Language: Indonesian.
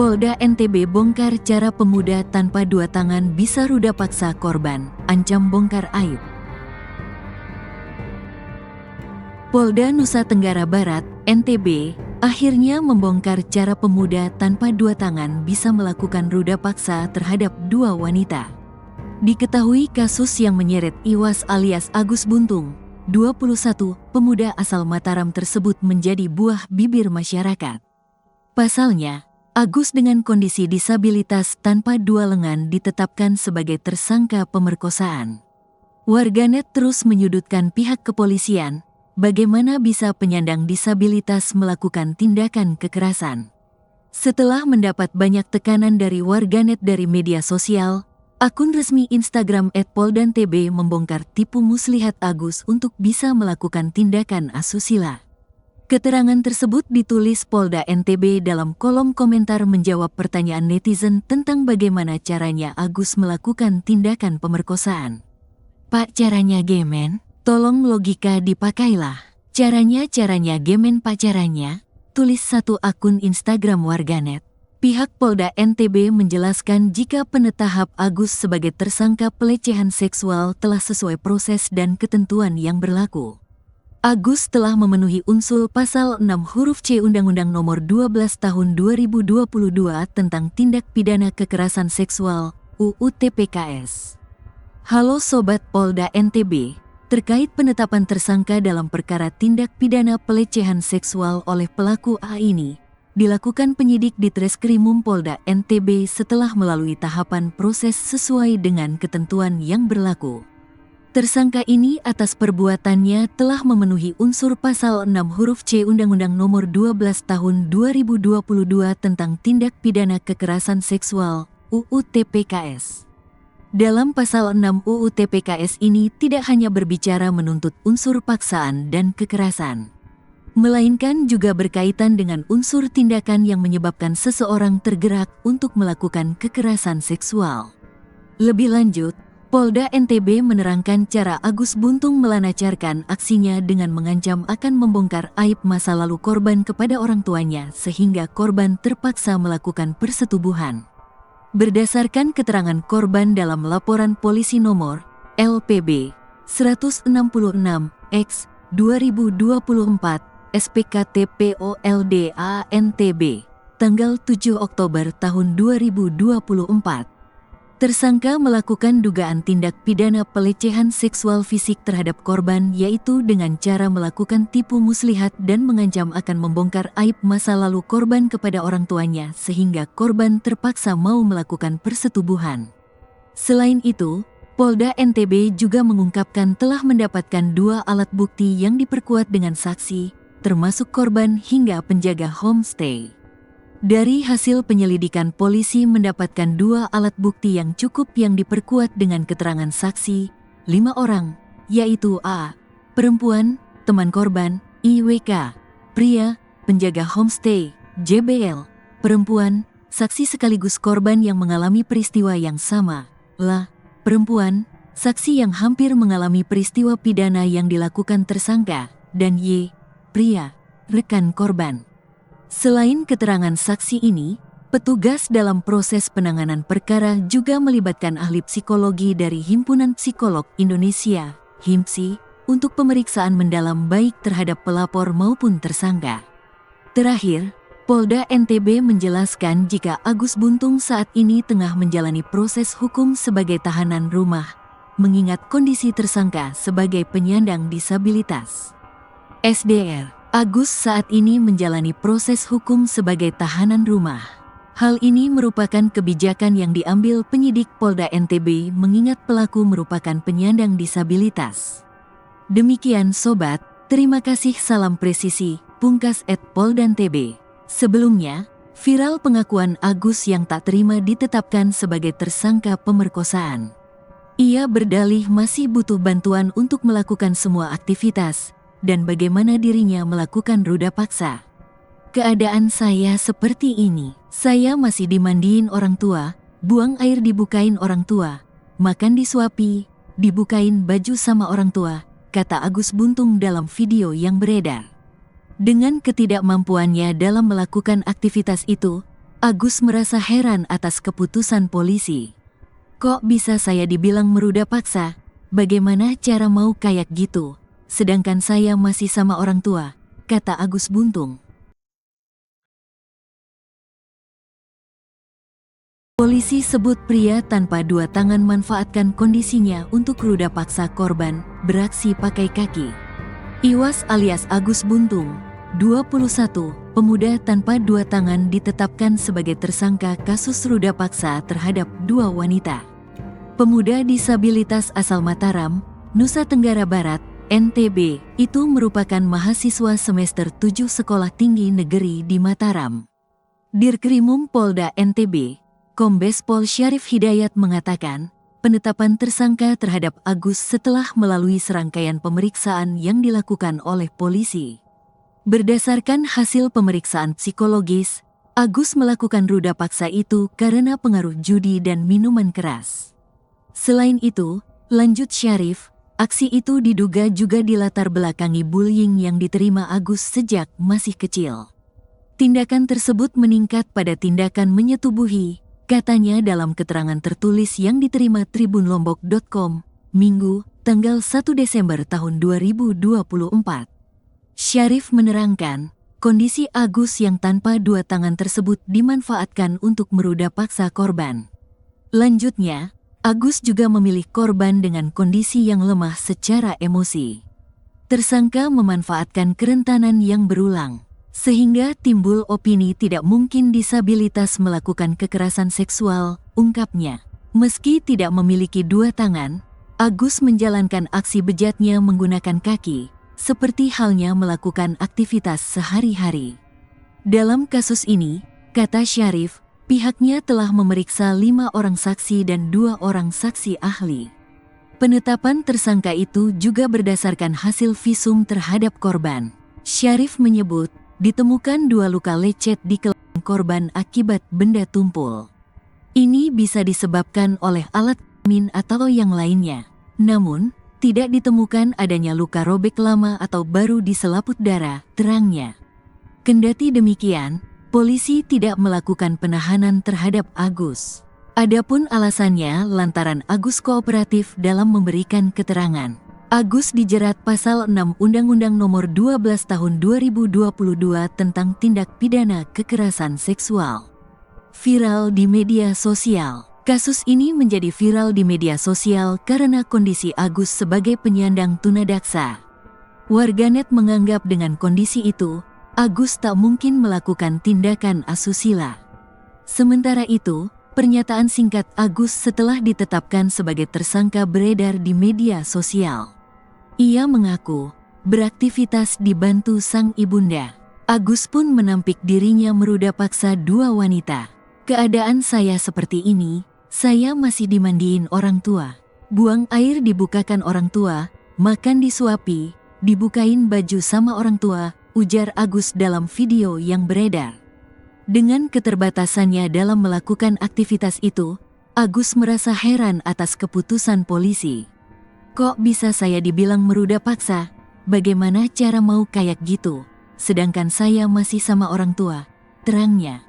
Polda NTB bongkar cara pemuda tanpa dua tangan bisa ruda paksa korban, ancam bongkar aib. Polda Nusa Tenggara Barat, NTB, akhirnya membongkar cara pemuda tanpa dua tangan bisa melakukan ruda paksa terhadap dua wanita. Diketahui kasus yang menyeret Iwas alias Agus Buntung, 21, pemuda asal Mataram tersebut menjadi buah bibir masyarakat. Pasalnya, Agus dengan kondisi disabilitas tanpa dua lengan ditetapkan sebagai tersangka pemerkosaan. Warganet terus menyudutkan pihak kepolisian, bagaimana bisa penyandang disabilitas melakukan tindakan kekerasan. Setelah mendapat banyak tekanan dari warganet dari media sosial, akun resmi Instagram @poldantb membongkar tipu muslihat Agus untuk bisa melakukan tindakan asusila. Keterangan tersebut ditulis Polda NTB dalam kolom komentar menjawab pertanyaan netizen tentang bagaimana caranya Agus melakukan tindakan pemerkosaan. Pak, caranya gemen? Tolong logika dipakailah. Caranya gemen pak caranya? Tulis satu akun Instagram warganet. Pihak Polda NTB menjelaskan jika penetahap Agus sebagai tersangka pelecehan seksual telah sesuai proses dan ketentuan yang berlaku. Agus telah memenuhi unsur pasal 6 huruf C Undang-Undang Nomor 12 Tahun 2022 tentang Tindak Pidana Kekerasan Seksual (UU TPKS). Halo Sobat Polda NTB, terkait penetapan tersangka dalam perkara tindak pidana pelecehan seksual oleh pelaku A ini, dilakukan penyidik di Treskrimum Polda NTB setelah melalui tahapan proses sesuai dengan ketentuan yang berlaku. Tersangka ini atas perbuatannya telah memenuhi unsur pasal 6 huruf C Undang-Undang Nomor 12 Tahun 2022 tentang Tindak Pidana Kekerasan Seksual (UU TPKS). Dalam pasal 6 UU TPKS ini tidak hanya berbicara menuntut unsur paksaan dan kekerasan, melainkan juga berkaitan dengan unsur tindakan yang menyebabkan seseorang tergerak untuk melakukan kekerasan seksual. Lebih lanjut, Polda NTB menerangkan cara Agus Buntung melancarkan aksinya dengan mengancam akan membongkar aib masa lalu korban kepada orang tuanya sehingga korban terpaksa melakukan persetubuhan. Berdasarkan keterangan korban dalam laporan polisi nomor LPB 166X 2024 SPKTPOLDA-NTB tanggal 7 Oktober tahun 2024. Tersangka melakukan dugaan tindak pidana pelecehan seksual fisik terhadap korban yaitu dengan cara melakukan tipu muslihat dan mengancam akan membongkar aib masa lalu korban kepada orang tuanya sehingga korban terpaksa mau melakukan persetubuhan. Selain itu, Polda NTB juga mengungkapkan telah mendapatkan 2 alat bukti yang diperkuat dengan saksi, termasuk korban hingga penjaga homestay. Dari hasil penyelidikan polisi mendapatkan 2 alat bukti yang cukup yang diperkuat dengan keterangan saksi, 5 orang, yaitu A. perempuan, teman korban, IWK, pria, penjaga homestay, JBL, perempuan, saksi sekaligus korban yang mengalami peristiwa yang sama, L. perempuan, saksi yang hampir mengalami peristiwa pidana yang dilakukan tersangka, dan Y. pria, rekan korban. Selain keterangan saksi ini, petugas dalam proses penanganan perkara juga melibatkan ahli psikologi dari Himpunan Psikolog Indonesia, HIMPSI, untuk pemeriksaan mendalam baik terhadap pelapor maupun tersangka. Terakhir, Polda NTB menjelaskan jika Agus Buntung saat ini tengah menjalani proses hukum sebagai tahanan rumah, mengingat kondisi tersangka sebagai penyandang disabilitas. SDR, Agus saat ini menjalani proses hukum sebagai tahanan rumah. Hal ini merupakan kebijakan yang diambil penyidik Polda NTB mengingat pelaku merupakan penyandang disabilitas. Demikian Sobat, terima kasih salam presisi, Pungkas @poldantb. Sebelumnya, viral pengakuan Agus yang tak terima ditetapkan sebagai tersangka pemerkosaan. Ia berdalih masih butuh bantuan untuk melakukan semua aktivitas, dan bagaimana dirinya melakukan ruda paksa. Keadaan saya seperti ini, saya masih dimandiin orang tua, buang air dibukain orang tua, makan disuapi, dibukain baju sama orang tua, kata Agus Buntung dalam video yang beredar. Dengan ketidakmampuannya dalam melakukan aktivitas itu, Agus merasa heran atas keputusan polisi. Kok bisa saya dibilang meruda paksa? Bagaimana cara mau kayak gitu? Sedangkan saya masih sama orang tua, kata Agus buntung. Polisi sebut pria tanpa dua tangan manfaatkan kondisinya untuk ruda paksa korban, beraksi pakai kaki. Iwas alias Agus Buntung, 21, pemuda tanpa dua tangan ditetapkan sebagai tersangka kasus ruda paksa terhadap dua wanita. Pemuda disabilitas asal Mataram, Nusa Tenggara Barat, NTB, itu merupakan mahasiswa semester 7 Sekolah Tinggi Negeri di Mataram. Dirkrimum Polda NTB, Kombes Pol Syarif Hidayat mengatakan, penetapan tersangka terhadap Agus setelah melalui serangkaian pemeriksaan yang dilakukan oleh polisi. Berdasarkan hasil pemeriksaan psikologis, Agus melakukan ruda paksa itu karena pengaruh judi dan minuman keras. Selain itu, lanjut Syarif, aksi itu diduga juga dilatar belakangi bullying yang diterima Agus sejak masih kecil. Tindakan tersebut meningkat pada tindakan menyetubuhi, katanya dalam keterangan tertulis yang diterima tribunlombok.com, Minggu, tanggal 1 Desember tahun 2024. Syarif menerangkan, kondisi Agus yang tanpa dua tangan tersebut dimanfaatkan untuk meruda paksa korban. Lanjutnya, Agus juga memilih korban dengan kondisi yang lemah secara emosi. Tersangka memanfaatkan kerentanan yang berulang, sehingga timbul opini tidak mungkin disabilitas melakukan kekerasan seksual, ungkapnya. Meski tidak memiliki dua tangan, Agus menjalankan aksi bejatnya menggunakan kaki, seperti halnya melakukan aktivitas sehari-hari. Dalam kasus ini, kata Syarif, pihaknya telah memeriksa 5 orang saksi dan 2 orang saksi ahli. Penetapan tersangka itu juga berdasarkan hasil visum terhadap korban. Syarif menyebut, ditemukan 2 luka lecet di kelamin korban akibat benda tumpul. Ini bisa disebabkan oleh alat kelamin atau yang lainnya. Namun, tidak ditemukan adanya luka robek lama atau baru di selaput darah, terangnya. Kendati demikian, polisi tidak melakukan penahanan terhadap Agus. Adapun alasannya lantaran Agus kooperatif dalam memberikan keterangan. Agus dijerat pasal 6 Undang-Undang Nomor 12 Tahun 2022 tentang tindak pidana kekerasan seksual. Viral di media sosial. Kasus ini menjadi viral di media sosial karena kondisi Agus sebagai penyandang tunadaksa. Warganet menganggap dengan kondisi itu, Agus tak mungkin melakukan tindakan asusila. Sementara itu, pernyataan singkat Agus setelah ditetapkan sebagai tersangka beredar di media sosial. Ia mengaku beraktivitas dibantu sang ibunda. Agus pun menampik dirinya meruda paksa 2 wanita. Keadaan saya seperti ini, saya masih dimandiin orang tua. Buang air dibukakan orang tua, makan disuapi, dibukain baju sama orang tua, ujar Agus dalam video yang beredar. Dengan keterbatasannya dalam melakukan aktivitas itu, Agus merasa heran atas keputusan polisi. Kok bisa saya dibilang meruda paksa? Bagaimana cara mau kayak gitu? Sedangkan saya masih sama orang tua, terangnya.